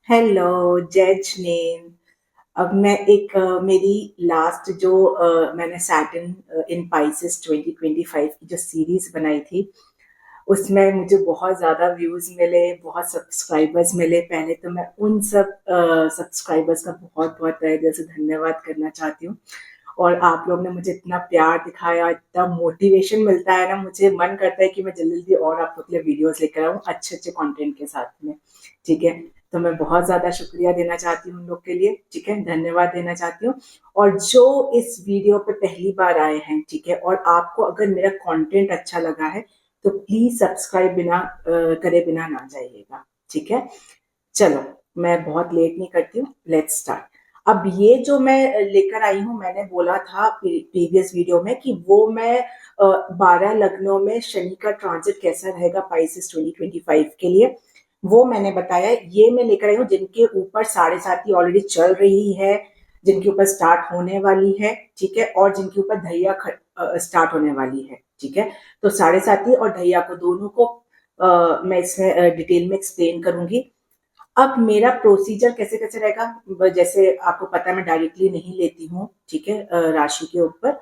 Hello जज name. अब मैं एक मेरी लास्ट जो मैंने सैटर्न इन पाइसेस 2025 की जो सीरीज बनाई थी उसमें मुझे बहुत ज़्यादा व्यूज़ मिले, बहुत सब्सक्राइबर्स मिले। पहले तो मैं उन सब सब्सक्राइबर्स का बहुत बहुत तहे दिल से धन्यवाद करना चाहती हूँ। और आप लोग ने मुझे इतना प्यार दिखाया, इतना मोटिवेशन मिलता है ना, मुझे मन करता है कि मैं जल्दी जल्दी और आप लोग के लिए वीडियोस लेकर आऊँ अच्छे अच्छे कंटेंट के साथ में। ठीक है, तो मैं बहुत ज़्यादा शुक्रिया देना चाहती हूँ उन लोग के लिए। ठीक है, धन्यवाद देना चाहती हूँ। और जो इस वीडियो पे पहली बार आए हैं, ठीक है, और आपको अगर मेरा कंटेंट अच्छा लगा है तो प्लीज सब्सक्राइब बिना करे बिना ना जाइएगा। ठीक है, चलो मैं बहुत लेट नहीं करती हूँ, लेट्स स्टार्ट। अब ये जो मैं लेकर आई हूँ, मैंने बोला था प्रीवियस वीडियो में कि वो मैं 12 लग्नों में शनि का ट्रांजिट कैसा रहेगा पाइसेस 2025 के लिए, वो मैंने बताया। ये मैं लेकर आई हूँ जिनके ऊपर साढ़े साथी ऑलरेडी चल रही है, जिनके ऊपर स्टार्ट होने वाली है, ठीक है, और जिनके ऊपर धैया स्टार्ट होने वाली है। ठीक है, तो साढ़े साथी और धैया को दोनों को मैं इसमें डिटेल में एक्सप्लेन करूंगी। अब मेरा प्रोसीजर कैसे कैसे रहेगा, जैसे आपको पता है मैं डायरेक्टली नहीं लेती हूँ, ठीक है, राशि के ऊपर।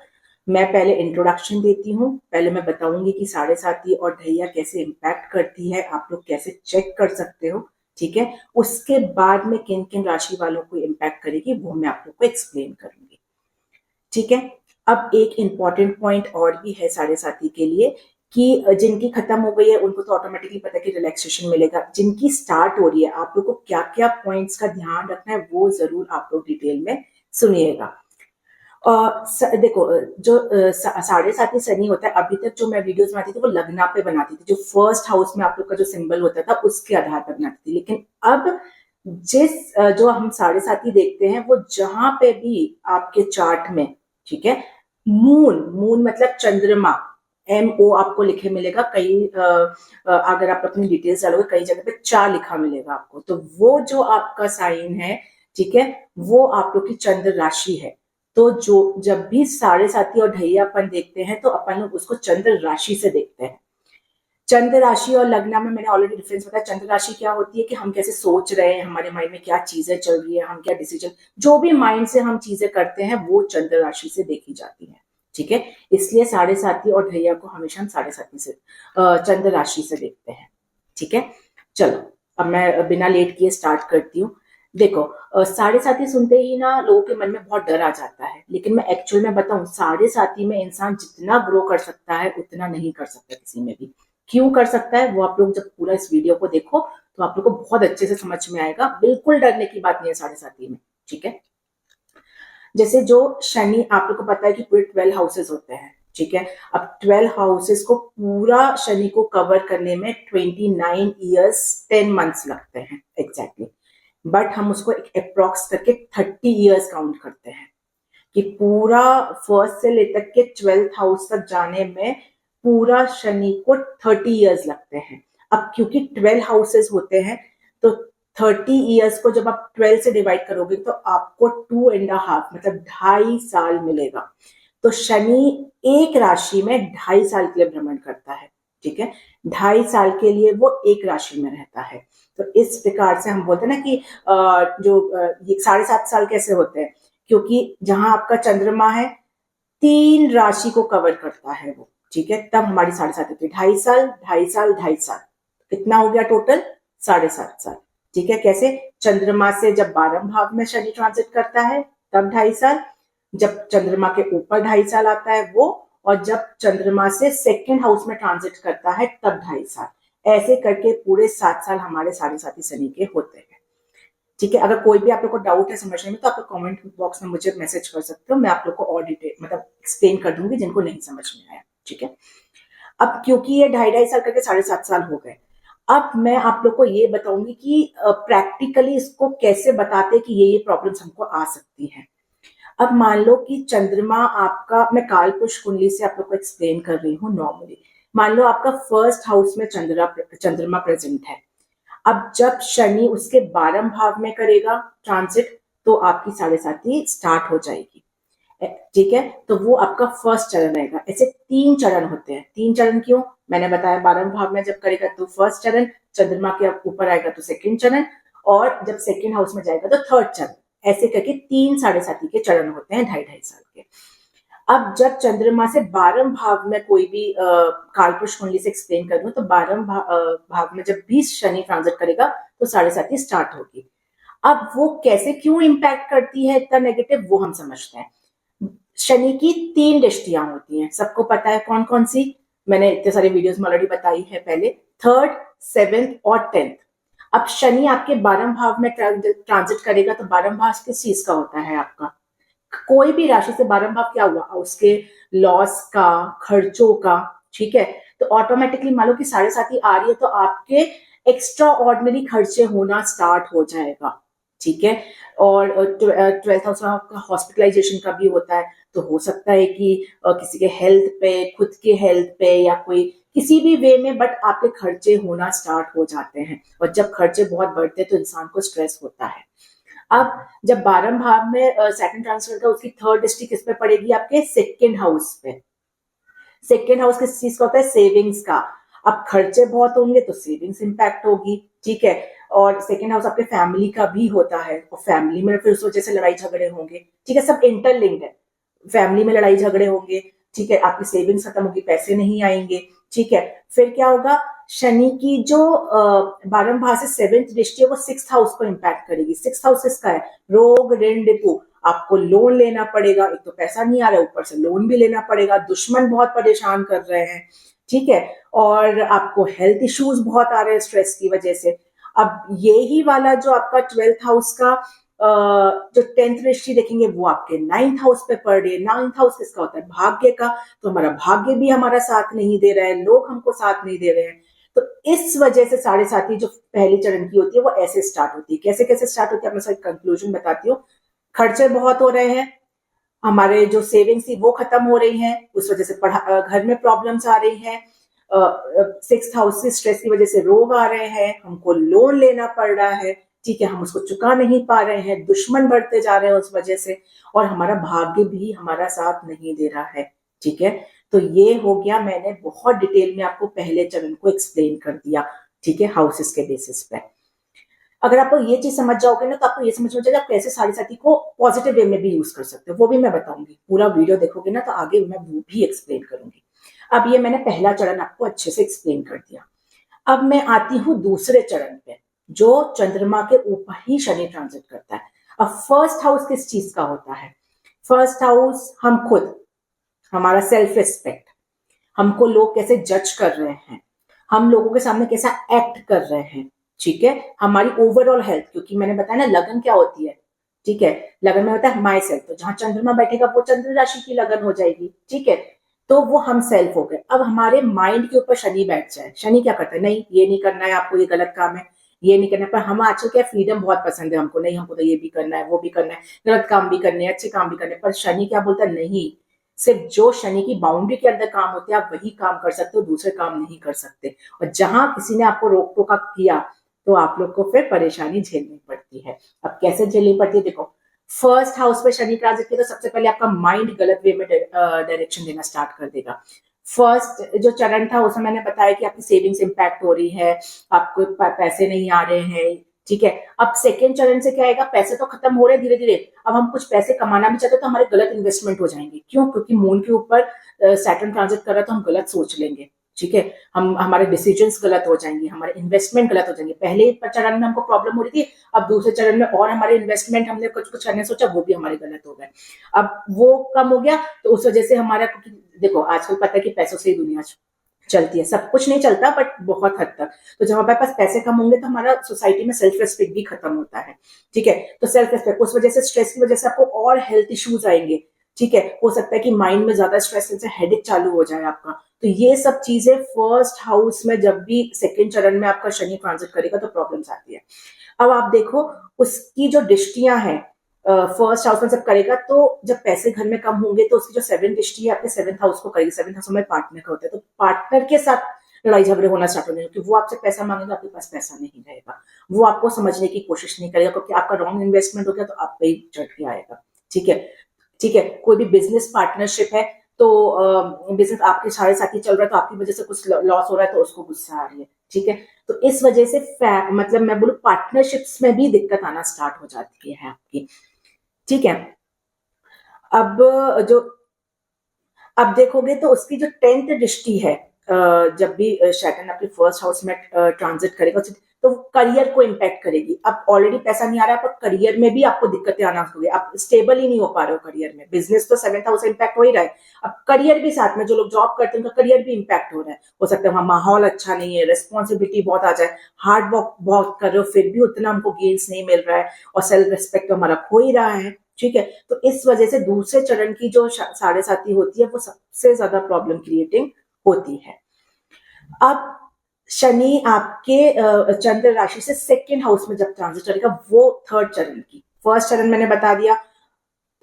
मैं पहले इंट्रोडक्शन देती हूँ, पहले मैं बताऊंगी कि साढ़े साथी और ढैया कैसे इम्पैक्ट करती है, आप लोग कैसे चेक कर सकते हो। ठीक है, उसके बाद में किन किन राशि वालों को इम्पैक्ट करेगी वो मैं आप लोग को एक्सप्लेन करूंगी। ठीक है, अब एक इम्पॉर्टेंट पॉइंट और भी है साढ़े साथी के लिए कि जिनकी खत्म हो गई है उनको तो ऑटोमेटिकली पता है कि रिलैक्सेशन मिलेगा। जिनकी स्टार्ट हो रही है, आप लोग को क्या क्या पॉइंट्स का ध्यान रखना है वो जरूर आप लोग डिटेल में सुनिएगा। देखो, जो साढ़े साथी शनि होता है, अभी तक जो मैं वीडियोस बनाती थी वो लग्ना पे बनाती थी, जो फर्स्ट हाउस में आप लोग का जो सिंबल होता था उसके आधार पर बनाती थी। लेकिन अब जो हम साढ़े साथी देखते हैं वो जहां पे भी आपके चार्ट में, ठीक है, मून मून मतलब चंद्रमा, MO आपको लिखे मिलेगा। कई अगर आप अपनी डिटेल्स डालोगे कई जगह पे चा लिखा मिलेगा आपको, तो वो जो आपका साइन है, ठीक है, वो आप लोग की चंद्र राशि है। तो जो जब भी साढ़े साथी और ढैया अपन देखते हैं तो अपन लोग उसको चंद्र राशि से देखते हैं। चंद्र राशि और लग्न में मैंने ऑलरेडी डिफरेंस बताया। चंद्र राशि क्या होती है कि हम कैसे सोच रहे हैं, हमारे माइंड में क्या चीजें चल रही है, हम क्या डिसीजन, जो भी माइंड से हम चीजें करते हैं वो चंद्र राशि से देखी जाती है। ठीक है, इसलिए साढ़े साथी और ढैया को हमेशा हम साढ़े साथी से चंद्र राशि से देखते हैं। ठीक है, चलो अब मैं बिना लेट किए स्टार्ट करती हूँ। देखो, साढ़े साथी सुनते ही ना लोगों के मन में बहुत डर आ जाता है, लेकिन मैं एक्चुअल में बताऊं, साढ़े साथी में इंसान जितना ग्रो कर सकता है उतना नहीं कर सकता किसी में भी। क्यों कर सकता है वो आप लोग जब पूरा इस वीडियो को देखो तो आप लोग को बहुत अच्छे से समझ में आएगा। बिल्कुल डरने की बात नहीं है साढ़े साथी में। ठीक है, जैसे जो शनि, आप लोग को पता है कि पूरे 12 हाउसेस होते हैं। ठीक है, अब 12 हाउसेस को पूरा शनि को कवर करने में 29 ईयर्स 10 मंथ्स लगते हैं एग्जैक्टली। बट हम उसको एक अप्रोक्स करके 30 ईयर्स काउंट करते हैं कि पूरा फर्स्ट से लेकर के 12th हाउस तक जाने में पूरा शनि को 30 ईयर्स लगते हैं। अब क्योंकि 12 हाउसेस होते हैं तो 30 ईयर्स को जब आप 12 से डिवाइड करोगे तो आपको 2.5 मतलब 2.5 साल मिलेगा। तो शनि एक राशि में 2.5 साल के लिए भ्रमण करता है। ठीक है, 2.5 साल के लिए वो एक राशि में रहता है। तो इस प्रकार से हम बोलते हैं ना कि ये 7.5 साल कैसे होते हैं, क्योंकि जहां आपका चंद्रमा है 3 राशि को कवर करता है वो। ठीक है, तब हमारी 7.5 होती है। 2.5 साल, 2.5 साल, 2.5 साल, कितना हो गया टोटल? 7.5 साल। ठीक है, कैसे? चंद्रमा से जब 12 भाव में शनि ट्रांजिट करता है तब 2.5 साल, जब चंद्रमा के ऊपर 2.5 साल आता है वो, और जब चंद्रमा से सेकेंड हाउस में ट्रांजिट करता है तब 2.5 साल। ऐसे करके पूरे 7 साल हमारे साढ़े साथी शनि के होते हैं। ठीक है, अगर कोई भी आप लोग को डाउट है समझने में तो आप लोग कमेंट बॉक्स में मुझे मैसेज कर सकते हो, मैं आप लोग को और डिटेल मतलब एक्सप्लेन कर दूंगी जिनको नहीं समझ में आया। ठीक है, अब क्योंकि ये 2.5 2.5 साल करके 7.5 साल हो गए, अब मैं आप लोग को ये बताऊंगी कि प्रैक्टिकली इसको कैसे बताते कि ये प्रॉब्लम्स हमको आ सकती हैं। अब मान लो कि चंद्रमा आपका, मैं काल पुरुष कुंडली से आप लोग को एक्सप्लेन कर रही हूँ नॉर्मली। मान लो आपका फर्स्ट हाउस में चंद्रमा प्रेजेंट है। अब जब शनि उसके 12 भाव में करेगा ट्रांसिट तो आपकी साढ़े साथी स्टार्ट हो जाएगी। ठीक है, तो वो आपका फर्स्ट चरण रहेगा। ऐसे 3 चरण होते हैं। 3 चरण क्यों? मैंने बताया 12 भाव में जब करेगा तो फर्स्ट चरण, चंद्रमा के ऊपर आएगा तो सेकंड चरण, और जब सेकेंड हाउस में जाएगा तो थर्ड चरण, ऐसे करके 3 साढ़े 7 के चरण होते हैं 2.5-2.5 साल के। अब जब चंद्रमा से 12वें भाव में कोई भी कालपुरुष कुंडली से एक्सप्लेन करूं तो 12वें भाव में जब भी शनि ट्रांजिट करेगा तो 7.5 स्टार्ट होगी। अब वो कैसे क्यों इम्पैक्ट करती है इतना नेगेटिव, वो हम समझते हैं। शनि की 3 दृष्टियां होती हैं, सबको पता है कौन कौन सी, मैंने इतने सारे वीडियोस में ऑलरेडी बताई है पहले, 3rd, 7th और 10th। अब शनि आपके 12वें भाव में ट्रांजिट करेगा तो 12वां भाव किस चीज का होता है आपका, कोई भी राशि से 12वां भाव क्या हुआ, उसके लॉस का, खर्चों का, ठीक है। तो ऑटोमेटिकली मान लो कि 7.5 आ रही है तो आपके एक्स्ट्रा ऑर्डिनरी खर्चे होना स्टार्ट हो जाएगा, ठीक है। और 12th हाउस में आपका हॉस्पिटलाइजेशन का भी होता है, तो हो सकता है कि किसी के हेल्थ पे, खुद के हेल्थ पे या कोई किसी भी वे में, बट आपके खर्चे होना स्टार्ट हो जाते हैं। और जब खर्चे बहुत बढ़ते हैं तो इंसान को स्ट्रेस होता है। अब जब 12वें भाव में सेकंड ट्रांसफर का, उसकी 3rd दृष्टि किस पे पड़ेगी, आपके सेकंड हाउस पे। सेकेंड हाउस किस चीज का होता है, सेविंग्स का। अब खर्चे बहुत होंगे तो सेविंग्स इंपैक्ट होगी, ठीक है। और सेकेंड हाउस आपके फैमिली का भी होता है, और फैमिली में फिर उस वजह से लड़ाई झगड़े होंगे, ठीक है, सब इंटरलिंक्ड है। फैमिली में लड़ाई झगड़े होंगे, ठीक है, आपकी सेविंग्स खत्म होगी, पैसे नहीं आएंगे, ठीक है। फिर क्या होगा, शनि की जो 12वें भाव से 7th दृष्टि है वो 6th हाउस को इंपैक्ट करेगी। 6th हाउस किसका है, रोग ऋण रिपु। आपको लोन लेना पड़ेगा, एक तो पैसा नहीं आ रहा है, ऊपर से लोन भी लेना पड़ेगा, दुश्मन बहुत परेशान कर रहे हैं, ठीक है। और आपको हेल्थ इश्यूज बहुत आ रहे हैं स्ट्रेस की वजह से। अब यही वाला जो आपका 12th हाउस का जो 10th दृष्टि देखेंगे वो आपके 9th हाउस पे पड़ रही है। 9th हाउस किसका होता है, भाग्य का। तो हमारा भाग्य भी हमारा साथ नहीं दे रहा है, लोग हमको साथ नहीं दे रहे हैं। तो इस वजह से 7.5 जो पहले चरण की होती है वो ऐसे स्टार्ट होती है। कैसे कैसे स्टार्ट होती है, मैं सारी कंक्लूजन बताती हूँ। खर्चे बहुत हो रहे हैं, हमारे जो सेविंग्स थी वो खत्म हो रही हैं, उस वजह से घर में प्रॉब्लम्स आ रही हैं। 6th हाउस से स्ट्रेस की वजह से रोग आ रहे हैं, हमको लोन लेना पड़ रहा है, ठीक है, हम उसको चुका नहीं पा रहे हैं, दुश्मन बढ़ते जा रहे हैं उस वजह से, और हमारा भाग्य भी हमारा साथ नहीं दे रहा है, ठीक है। तो ये हो गया, मैंने बहुत डिटेल में आपको पहले चरण को एक्सप्लेन कर दिया, ठीक है, हाउसेस के बेसिस पे। अगर आप ये चीज समझ जाओगे ना तो आपको ये समझ में जाएगा आप कैसे 7.5 को पॉजिटिव वे में भी यूज कर सकते हो, वो भी मैं बताऊंगी। पूरा वीडियो देखोगे ना तो आगे मैं वो भी एक्सप्लेन करूंगी। अब ये मैंने पहला चरण आपको अच्छे से एक्सप्लेन कर दिया। अब मैं आती हूँ दूसरे चरण पे, जो चंद्रमा के ऊपर ही शनि ट्रांजिट करता है। अब फर्स्ट हाउस किस चीज का होता है, फर्स्ट हाउस हम खुद, हमारा सेल्फ रिस्पेक्ट, हमको लोग कैसे जज कर रहे हैं, हम लोगों के सामने कैसा एक्ट कर रहे हैं, ठीक है, हमारी ओवरऑल हेल्थ। क्योंकि मैंने बताया ना लगन क्या होती है, ठीक है, लगन में होता है माई सेल्फ, तो जहां चंद्रमा बैठेगा वो चंद्र राशि की लगन हो जाएगी, ठीक है। तो वो हम सेल्फ हो गए। अब हमारे माइंड के ऊपर शनि बैठ जाए, शनि क्या करता है, नहीं ये नहीं करना है आपको, ये गलत काम है, ये नहीं करना है। पर हम आजकल क्या, फ्रीडम बहुत पसंद है हमको, नहीं हमको तो ये भी करना है, वो भी करना है, गलत काम भी करने हैं, अच्छे काम भी करने हैं। पर शनि क्या बोलता है, नहीं, सिर्फ जो शनि की बाउंड्री के अंदर काम होते हैं आप वही काम कर सकते हो, दूसरे काम नहीं कर सकते। और जहां किसी ने आपको रोक टोका किया तो आप लोग को फिर परेशानी झेलनी पड़ती है। अब कैसे झेलनी पड़ती है, देखो, फर्स्ट हाउस पे शनि ट्रांजिट किया तो सबसे पहले आपका माइंड गलत वे में डायरेक्शन देना स्टार्ट कर देगा। फर्स्ट जो चरण था उसमें मैंने बताया कि आपकी सेविंग्स इंपैक्ट हो रही है, आपको पैसे नहीं आ रहे हैं, ठीक है। अब सेकेंड चरण से क्या आएगा, पैसे तो खत्म हो रहे हैं धीरे धीरे, अब हम कुछ पैसे कमाना भी चाहते हैं तो हमारे गलत इन्वेस्टमेंट हो जाएंगे। क्यों, क्योंकि मून के ऊपर सैटर्न ट्रांजिट कर रहा है तो हम गलत सोच लेंगे, ठीक है, हम हमारे डिसीजंस गलत हो जाएंगे, हमारे इन्वेस्टमेंट गलत हो जाएंगे। पहले चरण में हमको प्रॉब्लम हो रही थी, अब दूसरे चरण में और हमारे इन्वेस्टमेंट हमने कुछ कुछ करने सोचा वो भी हमारे गलत हो गए। अब वो कम हो गया तो उस वजह से हमारा, देखो आजकल पता है कि पैसों से ही दुनिया चलती है, सब कुछ नहीं चलता बट बहुत हद तक। तो जब हमारे पास पैसे कम होंगे तो हमारा सोसाइटी में सेल्फ रेस्पेक्ट भी खत्म होता है, ठीक है। तो सेल्फ रेस्पेक्ट, उस वजह से स्ट्रेस की वजह से आपको और हेल्थ इश्यूज आएंगे, ठीक है। हो सकता है कि माइंड में ज्यादा स्ट्रेस से हेडेक चालू हो जाए आपका। तो ये सब चीजें फर्स्ट हाउस में जब भी सेकेंड चरण में आपका शनि ट्रांजिट करेगा तो प्रॉब्लम्स आती है। अब आप देखो उसकी जो दृष्टियां हैं, फर्स्ट हाउस में जब करेगा तो जब पैसे घर में कम होंगे तो उसकी जो 7th दृष्टि है आपके 7th हाउस को करेगी। 7th हाउस में पार्टनर का होता है, तो पार्टनर के साथ लड़ाई झगड़े होना स्टार्ट हो जाएंगे, क्योंकि वो आपसे पैसा मांगेगा, आपके पास पैसा नहीं रहेगा, वो आपको समझने की कोशिश नहीं करेगा, क्योंकि आपका रॉन्ग इन्वेस्टमेंट हो गया तो आप पे ही चढ़ के आएगा, ठीक है, ठीक है। कोई भी बिजनेस पार्टनरशिप है तो बिजनेस आपके साढ़े साथ ही चल रहा है, तो आपकी वजह से कुछ लॉस हो रहा है, तो उसको गुस्सा आ रही है, ठीक है। तो इस वजह से मतलब मैं बोलूँ पार्टनरशिप्स में भी दिक्कत आना स्टार्ट हो जाती है आपकी, ठीक है। अब जो अब देखोगे तो उसकी जो 10th दृष्टि है, जब भी शैटर्न अपने फर्स्ट हाउस में ट्रांजिट करेगा, तो करियर को इम्पैक्ट करेगी। अब ऑलरेडी पैसा नहीं आ रहा है, पर करियर में भी आपको दिक्कतें आना शुरू हो गई, आप स्टेबल ही नहीं हो पा रहे हो करियर में। बिजनेस तो 7th हाउस से इम्पैक्ट हो ही रहा है, अब करियर भी साथ में, जो लोग जॉब करते हैं उनका करियर भी इम्पैक्ट हो रहा है। हो सकता है वहां माहौल अच्छा नहीं है, रिस्पॉन्सिबिलिटी बहुत आ जाए, हार्ड वर्क बहुत कर रहे हो, फिर भी उतना हमको गेन्स नहीं मिल रहा है, और सेल्फ रिस्पेक्ट तो हमारा खो ही रहा है, ठीक है। तो इस वजह से दूसरे चरण की जो साढ़े साथी होती है, वो सबसे ज्यादा प्रॉब्लम क्रिएटिंग होती है। अब शनि आपके चंद्र राशि से 2nd हाउस में जब ट्रांजिट करेगा, वो 3rd चरण की, फर्स्ट चरण मैंने बता दिया,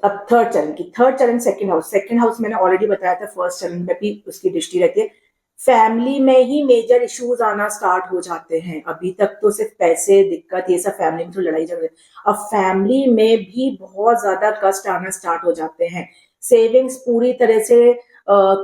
अब थर्ड चरण 2nd हाउस मैंने ऑलरेडी बताया था, फर्स्ट चरण में भी उसकी दृष्टि रहती है। फैमिली में ही मेजर इश्यूज आना स्टार्ट हो जाते हैं। अभी तक तो सिर्फ पैसे दिक्कत ये सब, फैमिली में तो लड़ाई झगड़े, अब फैमिली में भी बहुत ज्यादा कष्ट आना स्टार्ट हो जाते हैं। सेविंग्स पूरी तरह से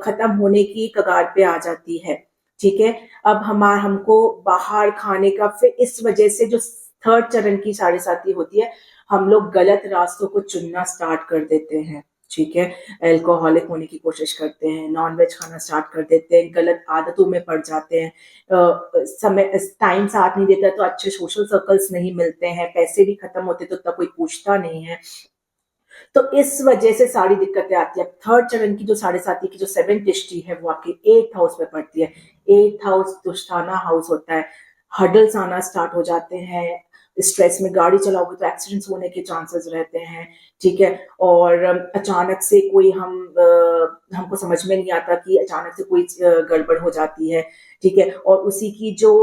खत्म होने की कगार पे आ जाती है, ठीक है। अब हमको बाहर खाने का, फिर इस वजह से जो 3rd चरण की साढ़े साथी होती है, हम लोग गलत रास्तों को चुनना स्टार्ट कर देते हैं, ठीक है। अल्कोहलिक होने की कोशिश करते हैं, नॉनवेज खाना स्टार्ट कर देते हैं, गलत आदतों में पड़ जाते हैं, समय टाइम साथ नहीं देता तो अच्छे सोशल सर्कल्स नहीं मिलते हैं, पैसे भी खत्म होते तो उतना कोई पूछता नहीं है। तो इस वजह से सारी दिक्कतें आती है। 3rd चरण की जो साढ़े साथी की जो 7th दृष्टि है, वो आपके 8th हाउस में पड़ती है। 8th हाउस दुष्टाना हाउस होता है, हडल्स आना स्टार्ट हो जाते हैं, स्ट्रेस में गाड़ी चलाओगे तो एक्सीडेंट्स होने के चांसेस रहते हैं, ठीक है। और अचानक से कोई हमको समझ में नहीं आता कि अचानक से कोई गड़बड़ हो जाती है, ठीक है। और उसी की जो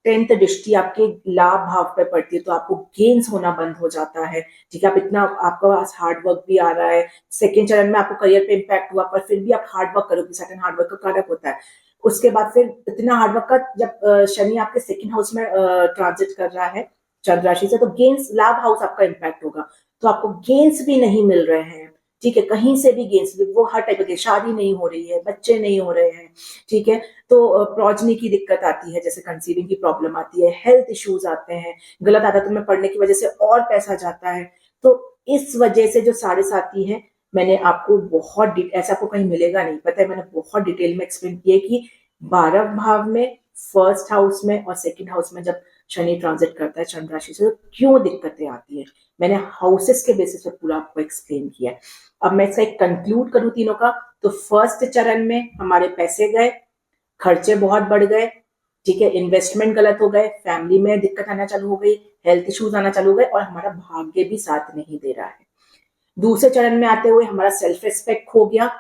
10th दृष्टि आपके लाभ भाव पे पड़ती है, तो आपको गेन्स होना बंद हो जाता है, ठीक है। आप इतना, आपका पास हार्ड वर्क भी आ रहा है, 2nd चरण में आपको करियर पे इम्पैक्ट हुआ, पर फिर भी आप हार्ड वर्क करोगे, सेकंड हार्ड वर्क का कारक होता है। उसके बाद फिर इतना हार्डवर्क का, जब शनि आपके 2nd हाउस में ट्रांजिट कर रहा है चंद्र राशि से, तो गेन्स, लाभ हाउस आपका इम्पैक्ट होगा, तो आपको गेन्स भी नहीं मिल रहे हैं, ठीक है। कहीं से भी गेन्स, वो हर टाइप के, शादी नहीं हो रही है, बच्चे नहीं हो रहे हैं, ठीक है। तो प्रोजनी की दिक्कत आती है, जैसे कंसीविंग की प्रॉब्लम आती है, हेल्थ इश्यूज आते हैं, गलत आदतों में पड़ने की वजह से और पैसा जाता है। तो इस वजह से जो साढ़े साथी है, मैंने आपको बहुत ऐसा आपको कहीं मिलेगा नहीं, पता है, मैंने बहुत डिटेल में एक्सप्लेन किया कि 12 भाव में, फर्स्ट हाउस में और 2nd हाउस में जब शनि ट्रांजिट करता है चंद्र राशि से, तो क्यों दिक्कतें आती है, मैंने हाउसेस के बेसिस पे पूरा आपको एक्सप्लेन किया है। अब मैं इसका एक कंक्लूड करूं तीनों का, तो फर्स्ट चरण में हमारे पैसे गए, खर्चे बहुत बढ़ गए, ठीक है, इन्वेस्टमेंट गलत हो गए, फैमिली में दिक्कत आना चालू हो गई, हेल्थ इश्यूज आना चालू हो गए, और हमारा भाग्य भी साथ नहीं दे रहा है। दूसरे चरण में आते हुए हमारा सेल्फ रिस्पेक्ट खो गया,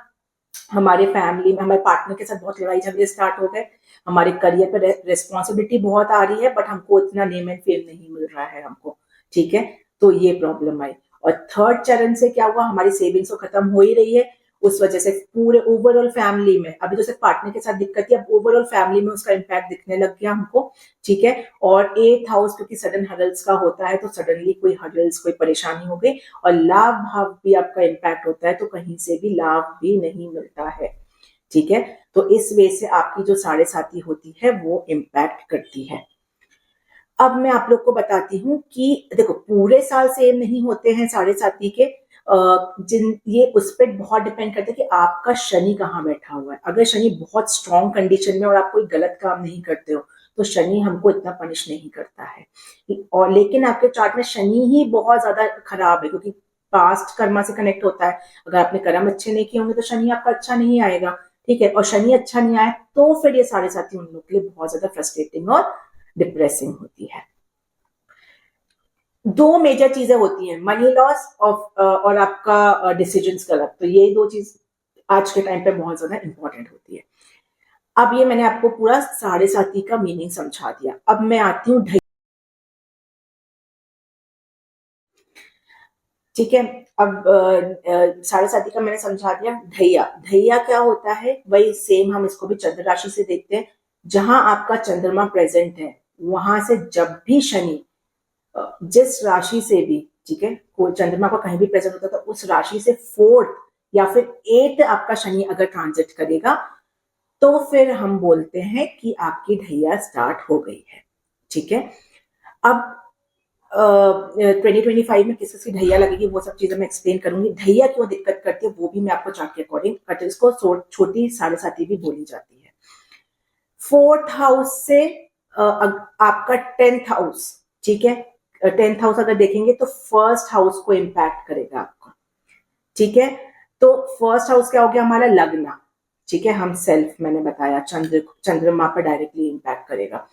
हमारे फैमिली में हमारे पार्टनर के साथ बहुत लड़ाई झगड़े स्टार्ट हो गए, हमारे करियर पर रिस्पॉन्सिबिलिटी बहुत आ रही है, बट हमको इतना नेम एंड फेम नहीं मिल रहा है हमको, ठीक है। तो ये प्रॉब्लम आई। और 3rd चरण से क्या हुआ, हमारी सेविंग्स तो खत्म हो ही रही है, उस वजह से पूरे ओवरऑल फैमिली में, अभी तो सिर्फ पार्टनर के साथ दिक्कत है, अब ओवरऑल फैमिली में उसका इम्पैक्ट दिखने लग गया हमको, ठीक है। और 8th हाउस क्योंकि सडन हडल्स का होता है, तो सडनली कोई हडल्स, कोई परेशानी हो गई, और लाभ भाव भी आपका इम्पैक्ट होता है, तो कहीं से भी लाभ भी नहीं मिलता है, ठीक है। तो इस वे से आपकी जो साढ़े साथी होती है, वो इम्पैक्ट करती है। अब मैं आप लोग को बताती हूँ कि देखो, पूरे साल सेम नहीं होते हैं साढ़े साथी के, जिन ये उस पर बहुत डिपेंड करता है कि आपका शनि कहाँ बैठा हुआ है। अगर शनि बहुत स्ट्रॉन्ग कंडीशन में और आप कोई गलत काम नहीं करते हो, तो शनि हमको इतना पनिश नहीं करता है। और लेकिन आपके चार्ट में शनि ही बहुत ज्यादा खराब है, क्योंकि पास्ट कर्मा से कनेक्ट होता है। अगर आपने कर्म अच्छे नहीं किए होंगे, तो शनि आपका अच्छा नहीं आएगा, ठीक है। और शनि अच्छा नहीं आए, तो फिर ये साढ़े साथी उन लोग के लिए बहुत ज्यादा फ्रस्ट्रेटिंग और डिप्रेसिंग होती है। दो मेजर चीजें होती हैं, मनी लॉस और आपका डिसीजंस गलत, तो ये दो चीज आज के टाइम पे बहुत ज्यादा इंपॉर्टेंट होती है। अब ये मैंने आपको पूरा साढ़े साथी का मीनिंग समझा दिया। अब मैं आती हूँ, ठीक है। अब साढ़े साथी का मैंने समझा दिया। ढैया, ढैया क्या होता है, वही सेम हम इसको भी चंद्र राशि से देखते हैं। जहां आपका चंद्रमा प्रेजेंट है, वहां से जब भी शनि जिस राशि से भी, ठीक है, कोई चंद्रमा का कहीं भी प्रेजेंट होता है, तो उस राशि से 4th या फिर 8 आपका शनि अगर ट्रांजिट करेगा, तो फिर हम बोलते हैं कि आपकी ढैया स्टार्ट हो गई है। ठीक है, अब 2025 में किस किसकी ढैया लगेगी वो सब चीजें मैं एक्सप्लेन करूंगी। ढैया क्यों दिक्कत करती है वो भी मैं आपको चार्ट के अकॉर्डिंग, बट इसको छोटी 7.5 भी बोली जाती है। 4th हाउस से आपका 10th हाउस, ठीक है, 10th हाउस अगर देखेंगे तो फर्स्ट हाउस को इम्पैक्ट करेगा आपको। ठीक है, तो फर्स्ट हाउस क्या हो गया हमारा, लग्न। ठीक है, हम सेल्फ, मैंने बताया चंद्रमा पर डायरेक्टली इम्पैक्ट करेगा।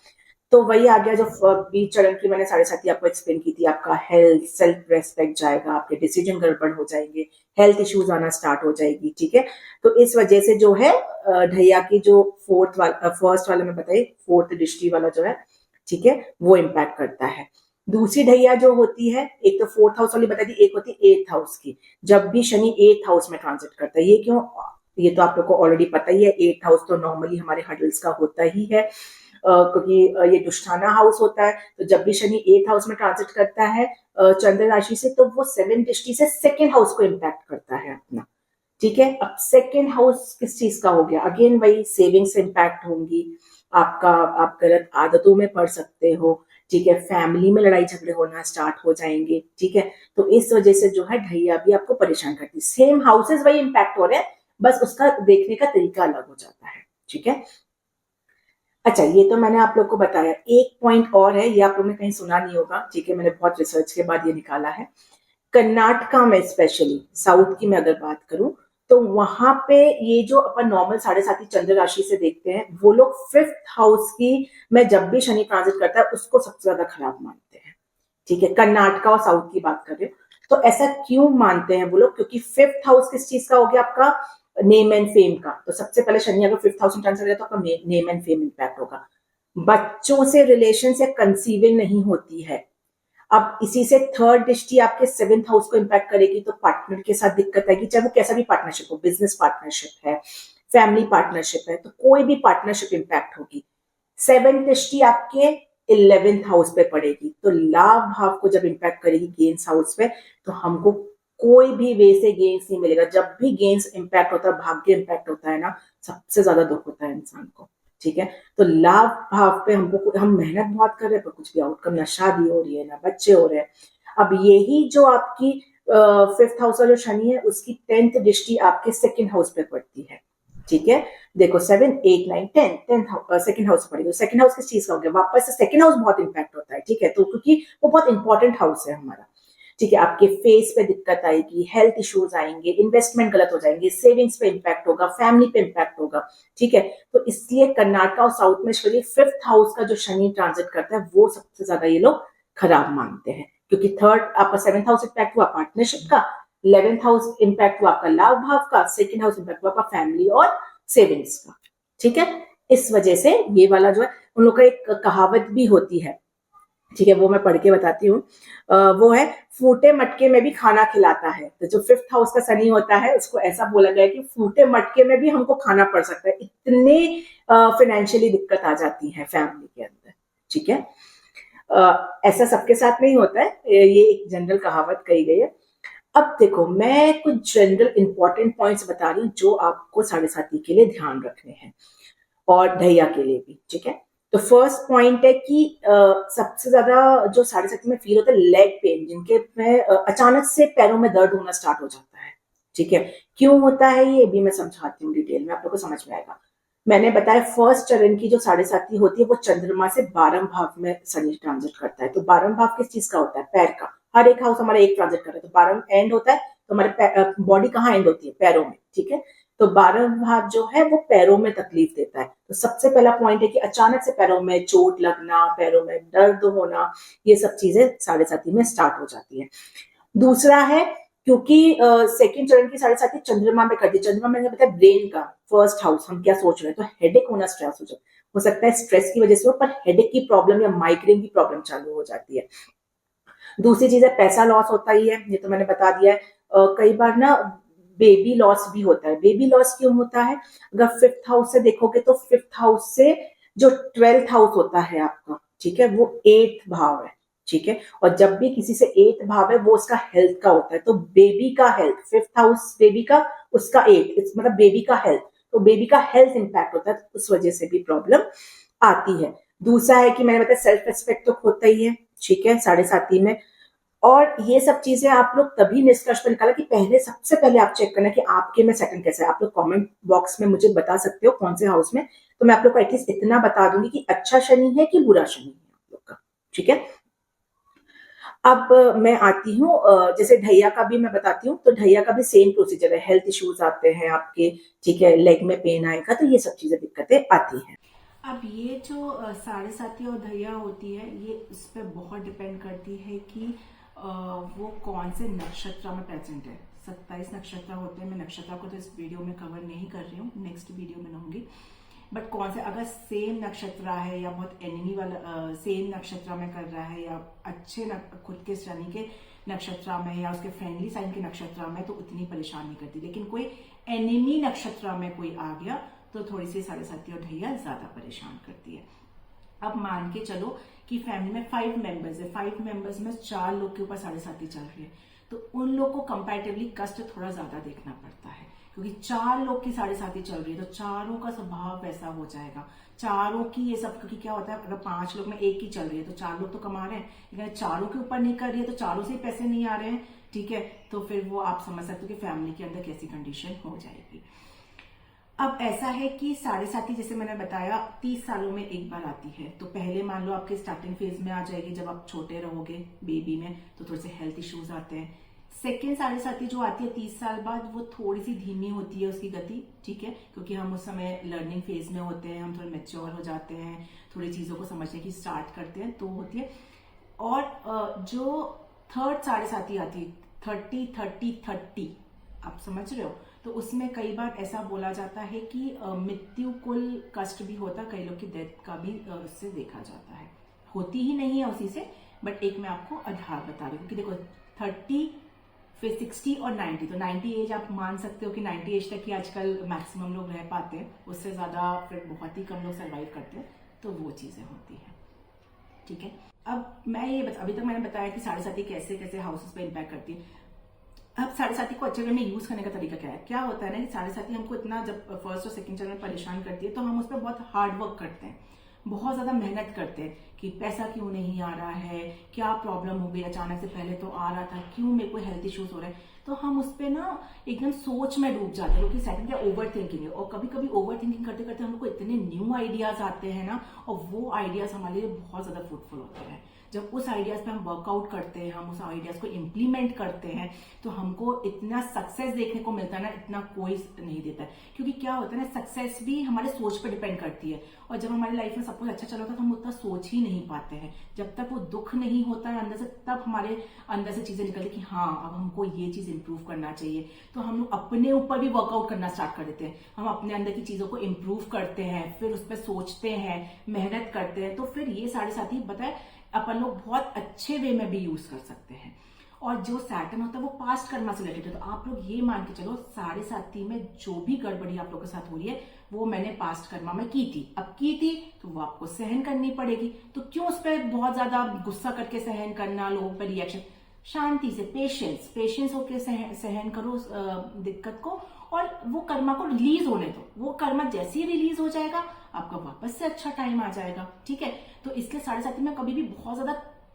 तो वही आ गया जो बीच चरण की मैंने 7.5 आपको एक्सप्लेन की थी। आपका हेल्थ, सेल्फ रेस्पेक्ट जाएगा, आपके डिसीजन गड़बड़ हो जाएंगे, हेल्थ इश्यूज आना स्टार्ट हो जाएगी। ठीक है, तो इस वजह से जो है ढैया की जो फर्स्ट वाला मैं बताई, 4th दृष्टि वाला जो है, ठीक है, वो इम्पैक्ट करता है। दूसरी ढैया जो होती है, एक तो 4th हाउस वाली बता दी, एक होती है 8th हाउस की। जब भी शनि 8th हाउस में ट्रांजिट करता है, ये क्यों, ये तो आप लोग को ऑलरेडी पता ही है। 8th हाउस तो नॉर्मली हमारे हडल्स का होता ही है, क्योंकि ये दुष्टाना हाउस होता है। तो जब भी शनि 8th हाउस में ट्रांजिट करता है चंद्र राशि से, तो वो 7 दृष्टि से 2nd हाउस को इम्पैक्ट करता है अपना। ठीक है, अब 2nd हाउस किस चीज का हो गया, अगेन वही सेविंग्स इम्पैक्ट होंगी आपका, आप गलत आदतों में पड़ सकते हो। ठीक है, फैमिली में लड़ाई झगड़े होना स्टार्ट हो जाएंगे। ठीक है, तो इस वजह से जो है ढैया भी आपको परेशान करती है। सेम हाउसेस वही इम्पैक्ट हो रहे हैं, बस उसका देखने का तरीका अलग हो जाता है। ठीक है, अच्छा, ये तो मैंने आप लोग को बताया। एक पॉइंट और है, ये आप लोगों ने कहीं सुना नहीं होगा। ठीक है, मैंने बहुत रिसर्च के बाद ये निकाला है। कर्नाटका में स्पेशली, साउथ की मैं अगर बात करूं, तो वहां पे ये जो अपन नॉर्मल 7.5 चंद्र राशि से देखते हैं, वो लोग 5th हाउस की में जब भी शनि ट्रांजिट करता है उसको सबसे ज्यादा खराब मानते हैं। ठीक है, कर्नाटका और साउथ की बात कर रहे हो, तो ऐसा क्यों मानते हैं वो लोग, क्योंकि 5th हाउस किस चीज का हो गया आपका, नेम एंड फेम का। तो सबसे पहले शनि अगर 5th हाउस में ट्रांजिट करेगा तो आपका नेम एंड फेम इंपैक्ट होगा। बच्चों से रिलेशन से कंसीविंग नहीं होती है। अब इसी से 3rd दृष्टि आपके 7th हाउस को इम्पैक्ट करेगी, तो पार्टनर के साथ दिक्कत आएगी, चाहे वो कैसा भी पार्टनरशिप हो, बिजनेस पार्टनरशिप है, फैमिली पार्टनरशिप है, तो कोई भी पार्टनरशिप इम्पैक्ट होगी। 7th दृष्टि आपके 11th हाउस पे पड़ेगी, तो लाभ भाव को जब इम्पैक्ट करेगी गेन्स हाउस पे, तो हमको कोई भी वे से गेन्स नहीं मिलेगा। जब भी गेन्स इम्पैक्ट होता है, भाग्य इम्पैक्ट होता है ना, सबसे ज्यादा दुख होता है इंसान को। ठीक है, तो लाभ भाव पे हमको, हम मेहनत बहुत कर रहे हैं पर कुछ भी आउटकम, ना शादी हो रही है ना बच्चे हो रहे हैं। अब यही जो आपकी 5th हाउस का जो शनि है, उसकी 10th दृष्टि आपके 2nd हाउस पे पड़ती है। ठीक है, देखो 7, 8, 9, 10 2nd हाउस पड़ेगी। 2nd हाउस किस चीज का हो गया, वापस से 2nd हाउस बहुत इंपैक्ट होता है। ठीक है, तो क्योंकि वो बहुत इंपॉर्टेंट हाउस है हमारा। ठीक है, आपके फेस पे दिक्कत आएगी, हेल्थ इश्यूज आएंगे, इन्वेस्टमेंट गलत हो जाएंगे, सेविंग्स पे इम्पैक्ट होगा, फैमिली पे इम्पैक्ट होगा। ठीक है, तो इसलिए कर्नाटक और साउथ में स्पेशली 5th हाउस का जो शनि ट्रांजिट करता है, वो सबसे ज्यादा ये लोग खराब मानते हैं। क्योंकि 3rd आपका 7th हाउस इम्पैक्ट हुआ पार्टनरशिप का, 11th हाउस इम्पैक्ट हुआ आपका लाभ भाव का, 2nd हाउस इम्पैक्ट हुआ आपका फैमिली और सेविंग्स का। ठीक है, इस वजह से ये वाला जो है, उन लोग का एक कहावत भी होती है। ठीक है, वो मैं पढ़ के बताती हूँ। वो है, फूटे मटके में भी खाना खिलाता है। तो जो 5th हाउस का शनि होता है, उसको ऐसा बोला गया है कि फूटे मटके में भी हमको खाना पड़ सकता है, इतने फाइनेंशियली दिक्कत आ जाती है फैमिली के अंदर। ठीक है, ऐसा सबके साथ नहीं होता है, ये एक जनरल कहावत कही गई है। अब देखो, मैं कुछ जनरल इंपॉर्टेंट पॉइंट्स बता रही हूँ जो आपको 7.5 के लिए ध्यान रखने हैं, और ढैया के लिए भी। ठीक है, तो फर्स्ट पॉइंट है कि सबसे ज्यादा जो 7.5 में फील होता है, लेग पेन, जिनके में अचानक से पैरों में दर्द होना स्टार्ट हो जाता है। ठीक है, क्यों होता है ये भी मैं समझाती हूँ डिटेल में, आप लोग को समझ में आएगा। मैंने बताया फर्स्ट चरण की जो 7.5 होती है, वो चंद्रमा से 12 भाव में शनि ट्रांजिट करता है। तो 12 भाव किस चीज का होता है, पैर का। हर एक हाउस हमारा एक ट्रांजिट कर रहा है, तो 12 एंड होता है, तो हमारे बॉडी कहाँ एंड होती है, पैरों में। ठीक है, तो 12 भाव जो है वो पैरों में तकलीफ देता है। तो सबसे पहला पॉइंट है कि अचानक से पैरों में चोट लगना, पैरों में दर्द होना, ये सब चीजें 7.5 में स्टार्ट हो जाती है। दूसरा है, क्योंकि 2nd चरण की 7.5 चंद्रमा में करती है। चंद्रमा में बताया ब्रेन का फर्स्ट हाउस, हम क्या सोच रहे हैं, तो हेडेक होना स्ट्रेस हो सकता है, स्ट्रेस की वजह से हो, पर हेडेक की प्रॉब्लम या माइग्रेन की प्रॉब्लम चालू हो जाती है। दूसरी चीज है, पैसा लॉस होता ही है, ये तो मैंने बता दिया है। कई बार ना बेबी लॉस भी होता है। बेबी लॉस क्यों होता है, अगर 5th हाउस से देखोगे, तो 5th हाउस से जो 12th हाउस होता है आपका, ठीक है, वो 8th भाव है। ठीक है। और जब भी किसी से 8th भाव है वो उसका हेल्थ का होता है, तो बेबी का हेल्थ, 5th हाउस बेबी का, उसका 8 मतलब बेबी का हेल्थ, तो बेबी का हेल्थ इंपैक्ट होता है, तो उस वजह से भी प्रॉब्लम आती है। दूसरा है कि मैंने बताया सेल्फ रिस्पेक्ट तो खोता ही है, ठीक है, साढ़े साथी में। और ये सब चीजें आप लोग तभी निष्कर्ष पर निकाला कि पहले सबसे पहले आप चेक करना कि आपके में सेकंड कैसा है। आप लोग कमेंट बॉक्स में मुझे बता सकते हो कौन से हाउस में, तो मैं आप लोग को एटलीस्ट इतना बता दूंगी कि अच्छा शनि है कि बुरा शनि है आप लोग का, ठीक है। अब मैं आती हूँ जैसे ढैया का भी मैं बताती हूँ, तो ढैया का भी सेम प्रोसीजर है, हेल्थ इश्यूज आते हैं आपके, ठीक है, लेग में पेन आएगा, तो ये सब चीजें दिक्कतें आती हैं। अब ये जो साढ़े साथी और ढैया होती है, ये इस पर बहुत डिपेंड करती है कि वो कौन से नक्षत्र में प्रेजेंट है। 27 नक्षत्र होते हैं, मैं नक्षत्र को तो इस वीडियो में कवर नहीं कर रही हूँ, नेक्स्ट वीडियो में रहूंगी। बट कौन से अगर सेम नक्षत्र है या बहुत एनिमी वाला सेम नक्षत्र में कर रहा है, या अच्छे खुद के शनि के नक्षत्र में या उसके फ्रेंडली साइन के नक्षत्र में, तो उतनी परेशान नहीं करती। लेकिन कोई एनिमी नक्षत्र में कोई आ गया तो थोड़ी सी साढ़े साथी और ढैया ज्यादा परेशान करती है। अब मान के चलो कि फैमिली में 5 मेंबर्स है, 5 मेंबर्स में 4 लोग के ऊपर साढ़े साथी चल रही है, तो उन लोग को कंपैरेटिवली कष्ट थोड़ा ज्यादा देखना पड़ता है, क्योंकि 4 लोग की साढ़े साथी चल रही है तो चारों का स्वभाव वैसा हो जाएगा। चारों की ये सब, क्योंकि क्या होता है अगर 5 लोग में एक ही चल रही है तो 4 लोग तो कमा रहे हैं, लेकिन चारों के ऊपर नहीं कर रही है तो चारों से पैसे नहीं आ रहे हैं, ठीक है। तो फिर वो आप समझ सकते हो कि फैमिली के अंदर कैसी कंडीशन हो जाएगी। अब ऐसा है कि साढ़े साथी जैसे मैंने बताया 30 सालों में एक बार आती है, तो पहले मान लो आपके स्टार्टिंग फेज में आ जाएगी, जब आप छोटे रहोगे बेबी में तो थोड़े से हेल्थ इश्यूज आते हैं। सेकेंड साढ़े साथी जो आती है 30 साल बाद, वो थोड़ी सी धीमी होती है उसकी गति, ठीक है, क्योंकि हम उस समय लर्निंग फेज में होते हैं, हम थोड़े मैच्योर हो जाते हैं, थोड़ी चीजों को समझने की स्टार्ट करते हैं, तो होती है। और जो थर्ड साढ़े साथी आती है 30-30-30, आप समझ रहे हो, तो उसमें कई बार ऐसा बोला जाता है कि मृत्यु कुल कष्ट भी होता है, कई लोग की डेथ का भी उससे देखा जाता है, होती ही नहीं है उसी से, बट एक मैं आपको आधार बता रही हूँ कि देखो 30 फिर 60 और 90, तो 90 एज आप मान सकते हो कि 90 एज तक ही आजकल मैक्सिमम लोग रह पाते हैं, उससे ज्यादा फिर बहुत ही कम लोग सर्वाइव करते हैं, तो वो चीजें होती हैं, ठीक है। अब मैं ये अभी तक मैंने बताया कि साढ़े साथी कैसे कैसे हाउसेस पे इम्पैक्ट करती है। अब साढ़े साथी को अच्छे वे में यूज करने का तरीका क्या है, क्या होता है ना कि साढ़े साथी हमको इतना जब फर्स्ट और सेकंड चरण में परेशान करती है, तो हम उस पर बहुत हार्ड वर्क करते हैं, बहुत ज्यादा मेहनत करते हैं कि पैसा क्यों नहीं आ रहा है, क्या प्रॉब्लम हो गई अचानक से, पहले तो आ रहा था, क्यों मेरे को हेल्थ इश्यूज हो रहे हैं, तो हम उस पर ना एकदम सोच में डूब जाते हैं, क्योंकि सेकंड क्या ओवर थिंकिंग है। और कभी कभी ओवर थिंकिंग करते करते हम लोग को इतने न्यू आइडियाज आते हैं ना, और वो आइडियाज हमारे लिए बहुत ज्यादा फ्रूटफुल होते हैं। जब उस आइडियाज पे हम वर्कआउट करते हैं, हम उस आइडियाज को इम्प्लीमेंट करते हैं, तो हमको इतना सक्सेस देखने को मिलता है ना, इतना कोई नहीं देता है। क्योंकि क्या होता है ना, सक्सेस भी हमारे सोच पर डिपेंड करती है, और जब हमारी लाइफ में सब कुछ अच्छा चल रहा था तो हम उतना सोच ही नहीं पाते हैं। जब तक वो दुख नहीं होता है अंदर से, तब हमारे अंदर से चीजें निकलती कि हाँ अब हमको ये चीज इंप्रूव करना चाहिए, तो हम लोग अपने ऊपर भी वर्कआउट करना स्टार्ट कर देते हैं। हम अपने अंदर की चीजों को इंप्रूव करते हैं, फिर उस पर सोचते हैं, मेहनत करते हैं, तो फिर ये साढ़े साथी बताए अपन लोग बहुत अच्छे वे में भी यूज कर सकते हैं। और जो सैटर्न होता है वो पास्ट कर्मा से रिलेटेड है, तो आप लोग ये मान के चलो साढ़े साथी में जो भी गड़बड़ी आप लोग के साथ हो रही है वो मैंने पास्ट कर्मा में की थी, अब की थी तो वो आपको सहन करनी पड़ेगी। तो क्यों उस पर बहुत ज्यादा गुस्सा करके सहन करना, लोगों पर रिएक्शन, शांति से पेशेंस पेशेंस होकर सहन करो उस दिक्कत को, और वो कर्मा को रिलीज होने दो। वो कर्मा जैसे ही रिलीज हो जाएगा आपका वापस से अच्छा टाइम आ जाएगा, ठीक है। तो इसलिए साढ़े साथी में कभी भी बहुत ज्यादा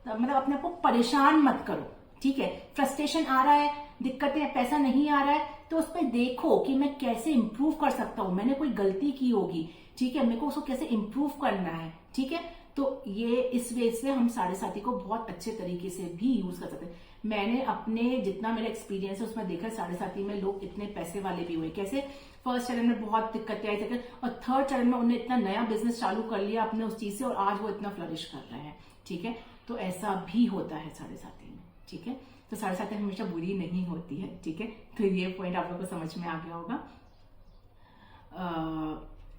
मतलब अपने आप को परेशान मत करो, ठीक है। फ्रस्ट्रेशन आ रहा है, दिक्कतें, पैसा नहीं आ रहा है, तो उस पर देखो कि मैं कैसे इंप्रूव कर सकता हूं, मैंने कोई गलती की होगी, ठीक है, मेरे को उसको कैसे इंप्रूव करना है, ठीक है। तो ये इस वे से हम साढ़े साथी को बहुत अच्छे तरीके से भी यूज कर सकते हैं। मैंने अपने जितना मेरा एक्सपीरियंस है उसमें देखा साढ़े साथी में लोग इतने पैसे वाले भी हुए, कैसे फर्स्ट चरण में बहुत दिक्कतें आई, सेकंड और थर्ड चरण में उन्होंने इतना नया बिजनेस चालू कर लिया अपने उस चीज से, और आज वो इतना फ्लरिश कर रहे हैं, ठीक है। तो ऐसा भी होता है साढ़े साथी में, ठीक है। तो साढ़े साथी हमेशा बुरी नहीं होती है, ठीक है। तो ये पॉइंट आप लोग को समझ में आ गया होगा।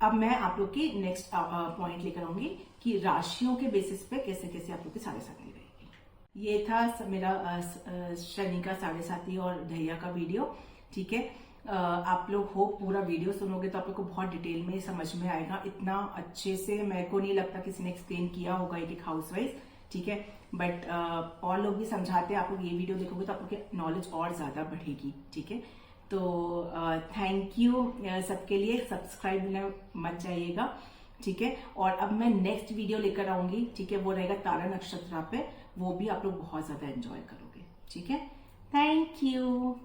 अब मैं आप लोग की नेक्स्ट पॉइंट लेकर आऊंगी कि राशियों के बेसिस पे कैसे कैसे आप लोग की साढ़े साथी रहेगी। ये था मेरा शनि का साढ़े साथी और ढैया का वीडियो, ठीक है। आप लोग हो पूरा वीडियो सुनोगे तो आप लोग को बहुत डिटेल में समझ में आएगा। इतना अच्छे से मेरे को नहीं लगता किसी ने एक्सप्लेन किया होगा एक एक हाउस वाइज, ठीक है। बट और लोग भी समझाते हैं, आप लोग ये वीडियो देखोगे तो आप लोग की नॉलेज और ज्यादा बढ़ेगी, ठीक है। तो थैंक यू सबके लिए, सब्सक्राइब मत जाइएगा, ठीक है। और अब मैं नेक्स्ट वीडियो लेकर आऊंगी, ठीक है, वो रहेगा तारा नक्षत्र पे, वो भी आप लोग बहुत ज्यादा एंजॉय करोगे, ठीक है। Thank you.